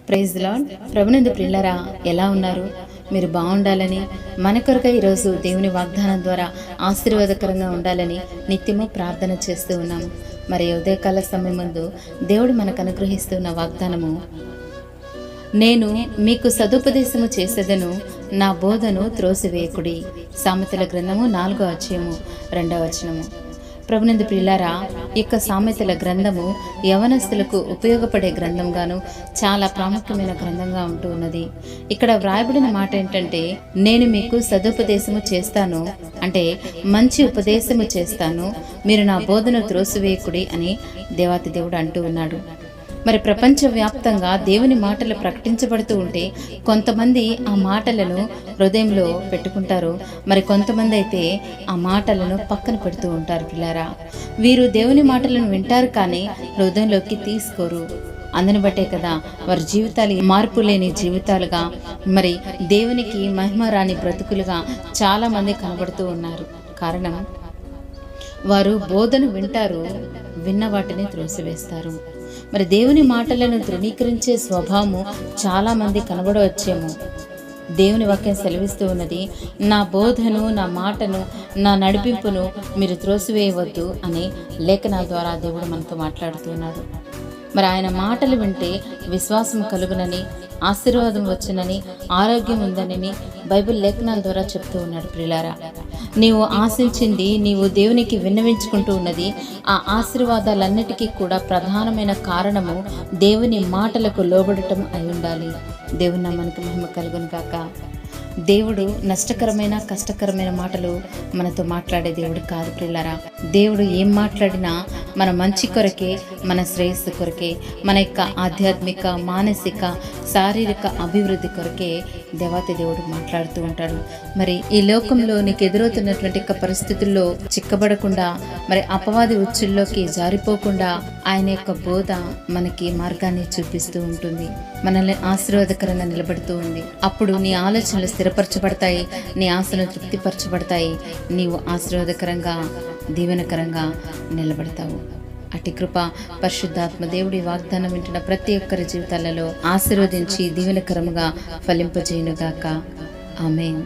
Praise lord. ప్రభునందు ప్రియులారా, ఎలా ఉన్నారు? మీరు బాగుండాలని, మన కొరకై ఈరోజు దేవుని వాగ్దానం ద్వారా ఆశీర్వాదకరంగా ఉండాలని నిత్యము ప్రార్థన చేస్తూ ఉన్నాము. మరి ఉదయకాల సమయం ముందు దేవుడు మనకు అనుగ్రహిస్తున్న వాగ్దానము, నేను మీకు సదుపదేశము చేసేదను, నా బోధను త్రోసివేయకుడి. సామెతల గ్రంథము 4వ అధ్యాయము 2వ వచనము. ప్రభునందు ప్రియులారా, యొక్క సామెతల గ్రంథము యవనస్తులకు ఉపయోగపడే గ్రంథంగాను చాలా ప్రాముఖ్యమైన గ్రంథంగా ఉంటూ ఉన్నది. ఇక్కడ వ్రాయబడిన మాట ఏంటంటే, నేను మీకు సదుపదేశము చేస్తాను, అంటే మంచి ఉపదేశము చేస్తాను, మీరు నా బోధను త్రోసివేయకుడి అని దేవాతి దేవుడు అంటూ ఉన్నాడు. మరి ప్రపంచవ్యాప్తంగా దేవుని మాటలు ప్రకటించబడుతూ ఉంటే కొంతమంది ఆ మాటలను హృదయంలో పెట్టుకుంటారు, మరి కొంతమంది అయితే ఆ మాటలను పక్కన పెడుతూ ఉంటారు. పిల్లారా, వీరు దేవుని మాటలను వింటారు కానీ హృదయంలోకి తీసుకోరు. అందుని బట్టే కదా వారి జీవితాలు మార్పు లేని జీవితాలుగా, మరి దేవునికి మహిమ రాని బ్రతుకులుగా చాలామంది కనబడుతూ ఉన్నారు. కారణం, వారు బోధను వింటారు, విన్న వాటిని త్రోసివేస్తారు. మరి దేవుని మాటలను ధృవీకరించే స్వభావము చాలామంది కనబడవచ్చేమో. దేవుని వాక్యం సెలవిస్తూ ఉన్నది, నా బోధను, నా మాటను, నా నడిపింపును మీరు త్రోసివేయవద్దు అని లేఖనాల ద్వారా దేవుడు మనతో మాట్లాడుతున్నాడు. మరి ఆయన మాటలు వింటే విశ్వాసం కలుగునని, ఆశీర్వాదం వచ్చునని, ఆరోగ్యం ఉందనని బైబిల్ లేఖనాల ద్వారా చెప్తూ ఉన్నాడు. ప్రియులారా, నీవు ఆశించింది, నీవు దేవునికి విన్నవించుకుంటూ ఉన్నది, ఆ ఆశీర్వాదాలన్నిటికీ కూడా ప్రధానమైన కారణము దేవుని మాటలకు లోబడటం అయి ఉండాలి. దేవుని నామానికి మహిమ కలుగును గాక. దేవుడు నష్టకరమైన, కష్టకరమైన మాటలు మనతో మాట్లాడే దేవుడు కాదు. ప్రియులారా, దేవుడు ఏం మాట్లాడినా మన మంచి కొరకే, మన శ్రేయస్సు కొరకే, మన యొక్క ఆధ్యాత్మిక, మానసిక, శారీరక అభివృద్ధి కొరకే దేవాతి దేవుడు మాట్లాడుతూ ఉంటాడు. మరి ఈ లోకంలో నీకు ఎదురవుతున్నటువంటి పరిస్థితుల్లో చిక్కబడకుండా, మరి అపవాది ఉచ్చుల్లోకి జారిపోకుండా ఆయన యొక్క బోధ మనకి మార్గాన్ని చూపిస్తూ ఉంటుంది, మనల్ని ఆశీర్వాదకరంగా నిలబడుతూ ఉంది. అప్పుడు నీ ఆలోచనలు స్థిరపరచబడతాయి, నీ ఆశలు తృప్తిపరచబడతాయి, నీవు ఆశీర్వాదకరంగా, దీవెనకరంగా నిలబడతావు. అటు కృప పరిశుద్ధాత్మ దేవుడి వాగ్దానం వింటున్న ప్రతి ఒక్కరి జీవితాలలో ఆశీర్వదించి దీవెనకరముగా ఫలింపజేయునుగాక. ఆమేన్.